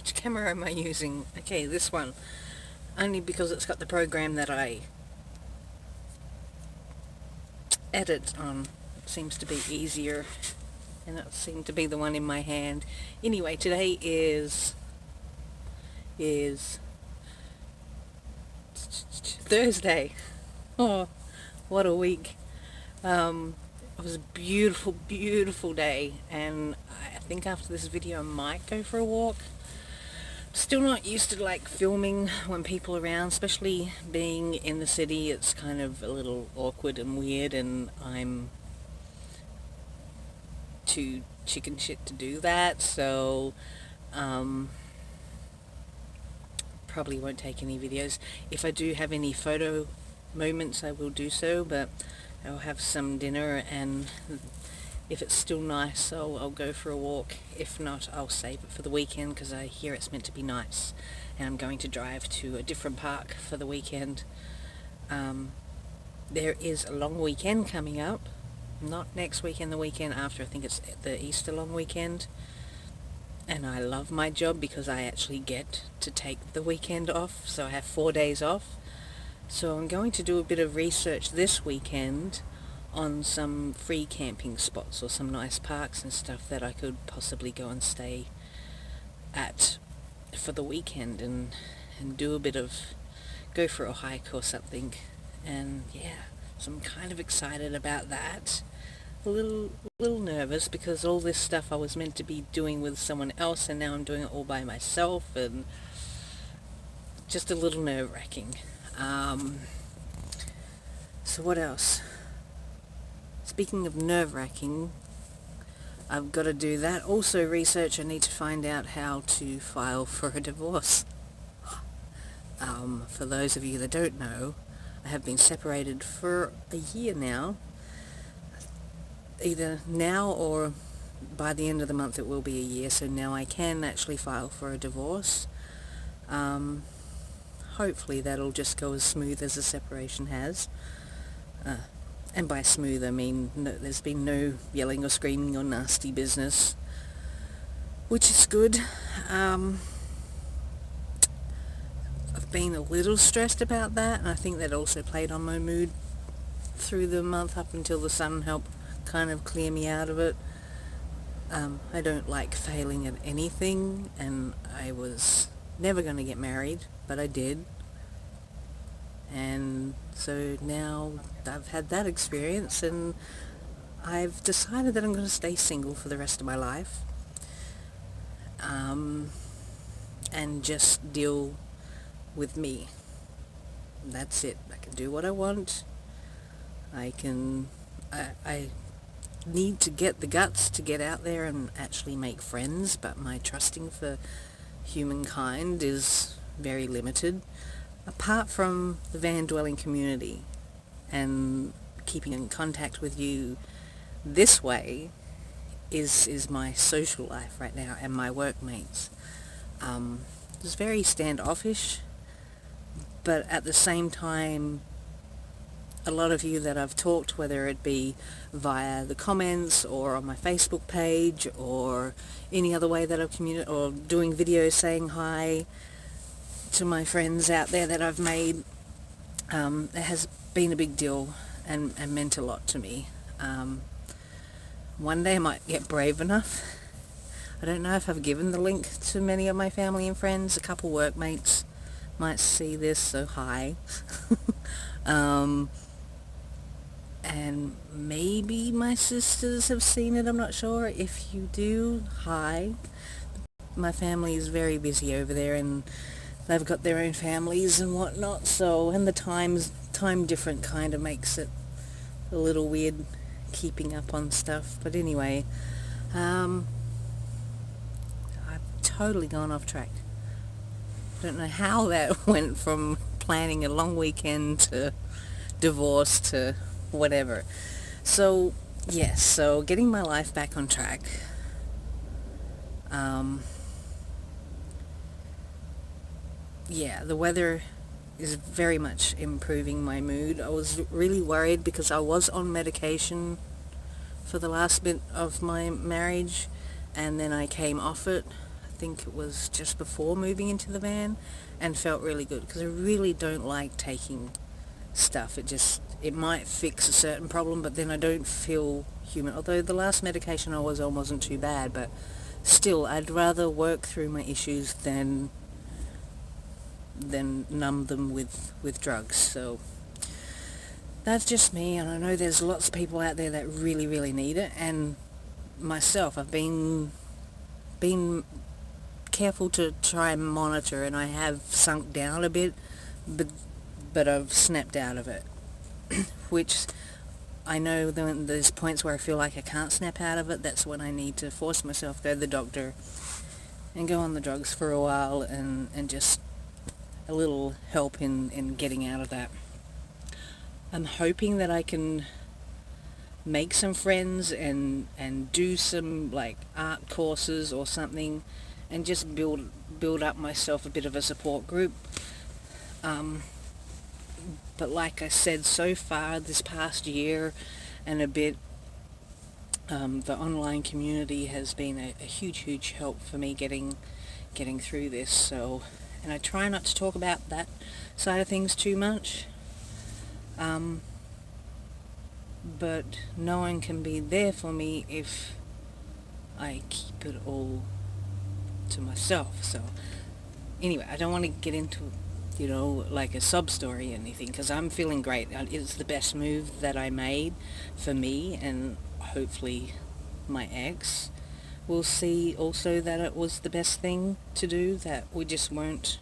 Which camera am I using? Okay, this one. Only because it's got the program that I edit on. It seems to be easier, and it seemed to be the one in my hand. Anyway, today is Thursday. Oh, what a week. It was a beautiful, beautiful day, and I think after this video I might go for a walk. Still not used to like filming when people are around, especially being in the city. It's kind of a little awkward and weird, and I'm too chicken shit to do that, so probably won't take any videos. If I do have any photo moments I will do so, but I'll have some dinner, and if it's still nice I'll go for a walk. If not, I'll save it for the weekend because I hear it's meant to be nice, and I'm going to drive to a different park for the weekend. There is a long weekend coming up, not next weekend, the weekend after. I think it's the Easter long weekend, and I love my job because I actually get to take the weekend off, so I have 4 days off. So I'm going to do a bit of research this weekend on some free camping spots or some nice parks and stuff that I could possibly go and stay at for the weekend, and do a bit of, go for a hike or something. And yeah, so I'm kind of excited about that. A little nervous because all this stuff I was meant to be doing with someone else, and now I'm doing it all by myself, and just a little nerve-wracking. So what else? Speaking of nerve-wracking, I've got to do that. Also research, I need to find out how to file for a divorce. For those of you that don't know, I have been separated for a year now. Either now or by the end of the month it will be a year, so now I can actually file for a divorce. Hopefully that'll just go as smooth as a separation has. And by smooth I mean there's been no yelling or screaming or nasty business, which is good. I've been a little stressed about that, and I think that also played on my mood through the month up until the sun helped kind of clear me out of it. I don't like failing at anything, and I was never going to get married, but I did. And so now I've had that experience, and I've decided that I'm going to stay single for the rest of my life, and just deal with me. That's it. I can do what I want. I need to get the guts to get out there and actually make friends, but my trusting for humankind is very limited. Apart from the van dwelling community and keeping in contact with you this way is my social life right now, and my workmates. It's very standoffish, but at the same time, a lot of you that I've talked, whether it be via the comments or on my Facebook page or any other way that I've communicated, or doing videos saying hi to my friends out there that I've made, it has been a big deal and meant a lot to me. One day I might get brave enough. I don't know if I've given the link to many of my family and friends. A couple workmates might see this, so hi. And maybe my sisters have seen it, I'm not sure. If you do, hi. My family is very busy over there, and they've got their own families and whatnot, so, and the time different kind of makes it a little weird keeping up on stuff. But anyway, I've totally gone off track. I don't know how that went from planning a long weekend to divorce to whatever. So yes, so getting my life back on track. Yeah, the weather is very much improving my mood. I was really worried because I was on medication for the last bit of my marriage, and then I came off it. I think it was just before moving into the van, and felt really good because I really don't like taking stuff. It might fix a certain problem, but then I don't feel human. Although the last medication I was on wasn't too bad, but still, I'd rather work through my issues than numb them with drugs. So that's just me, and I know there's lots of people out there that really, really need it, and myself, I've been careful to try and monitor, and I have sunk down a bit, but I've snapped out of it, which I know there's points where I feel like I can't snap out of it. That's when I need to force myself, go to the doctor, and go on the drugs for a while, and just a little help in getting out of that. I'm hoping that I can make some friends and do some like art courses or something, and just build up myself a bit of a support group. But like I said, so far this past year and a bit, the online community has been a huge help for me getting through this. So, and I try not to talk about that side of things too much. But no one can be there for me if I keep it all to myself. So anyway, I don't want to get into, like a sob story or anything, because I'm feeling great. It's the best move that I made for me, and hopefully my ex will see also that it was the best thing to do, that we just weren't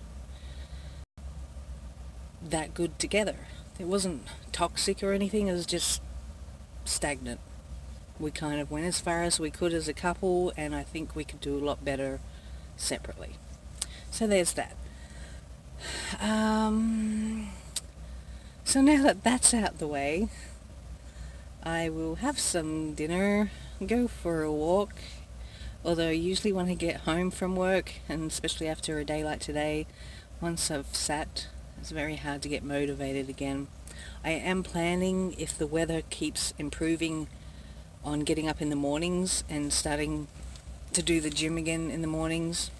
that good together. It wasn't toxic or anything, it was just stagnant. We kind of went as far as we could as a couple, and I think we could do a lot better separately. So there's that. So now that that's out the way, I will have some dinner, go for a walk, although usually when I get home from work, and especially after a day like today, once I've sat, it's very hard to get motivated again. I am planning, if the weather keeps improving, on getting up in the mornings and starting to do the gym again in the mornings,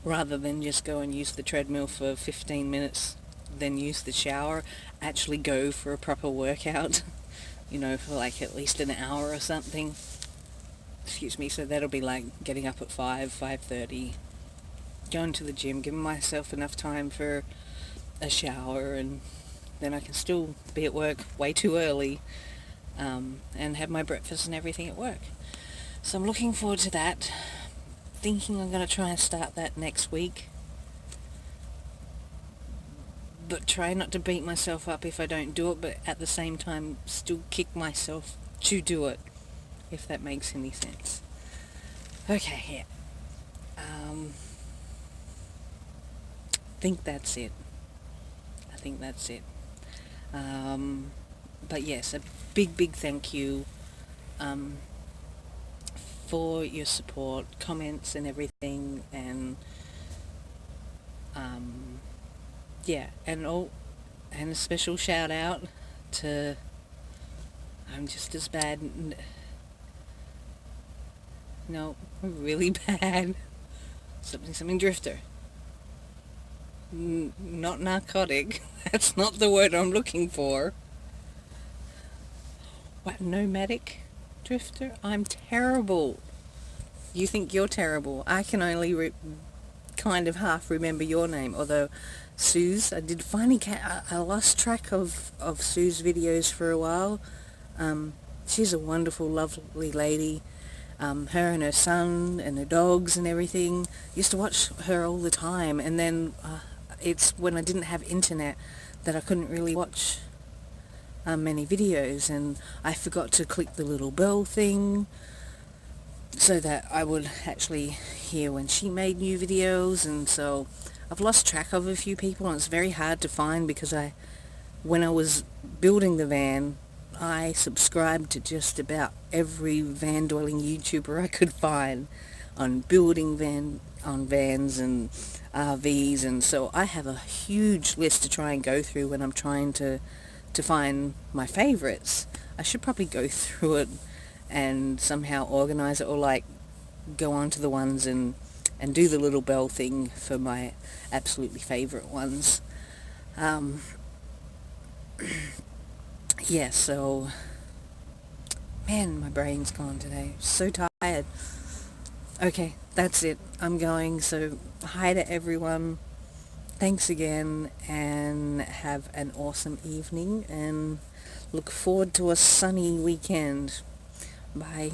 rather than just go and use the treadmill for 15 minutes, then use the shower, actually go for a proper workout, for like at least an hour or something. Excuse me. So that'll be like getting up at 5:30, going to the gym, giving myself enough time for a shower, and then I can still be at work way too early, and have my breakfast and everything at work. So I'm looking forward to that. Thinking I'm going to try and start that next week, but try not to beat myself up if I don't do it, but at the same time still kick myself to do it, if that makes any sense. Okay, yeah. I think that's it. But yes, a big thank you for your support, comments and everything, and and a special shout out to I'm just as bad. No, I'm really bad. Something drifter. Not narcotic. That's not the word I'm looking for. What, nomadic drifter? I'm terrible. You think you're terrible. I can only kind of half remember your name, although Suze, I did finally I lost track of Sue's videos for a while. She's a wonderful, lovely lady. Her and her son and her dogs and everything. Used to watch her all the time, and then it's when I didn't have internet that I couldn't really watch many videos, and I forgot to click the little bell thing so that I would actually hear when she made new videos, and so I've lost track of a few people, and it's very hard to find because when I was building the van, I subscribed to just about every van-dwelling YouTuber I could find on building vans and RVs, and so I have a huge list to try and go through when I'm trying to find my favorites. I should probably go through it and somehow organize it, or like go on to the ones and do the little bell thing for my absolutely favourite ones. Yeah, so, man, my brain's gone today. So tired. Okay, that's it. I'm going, so hi to everyone. Thanks again, and have an awesome evening, and look forward to a sunny weekend. Bye.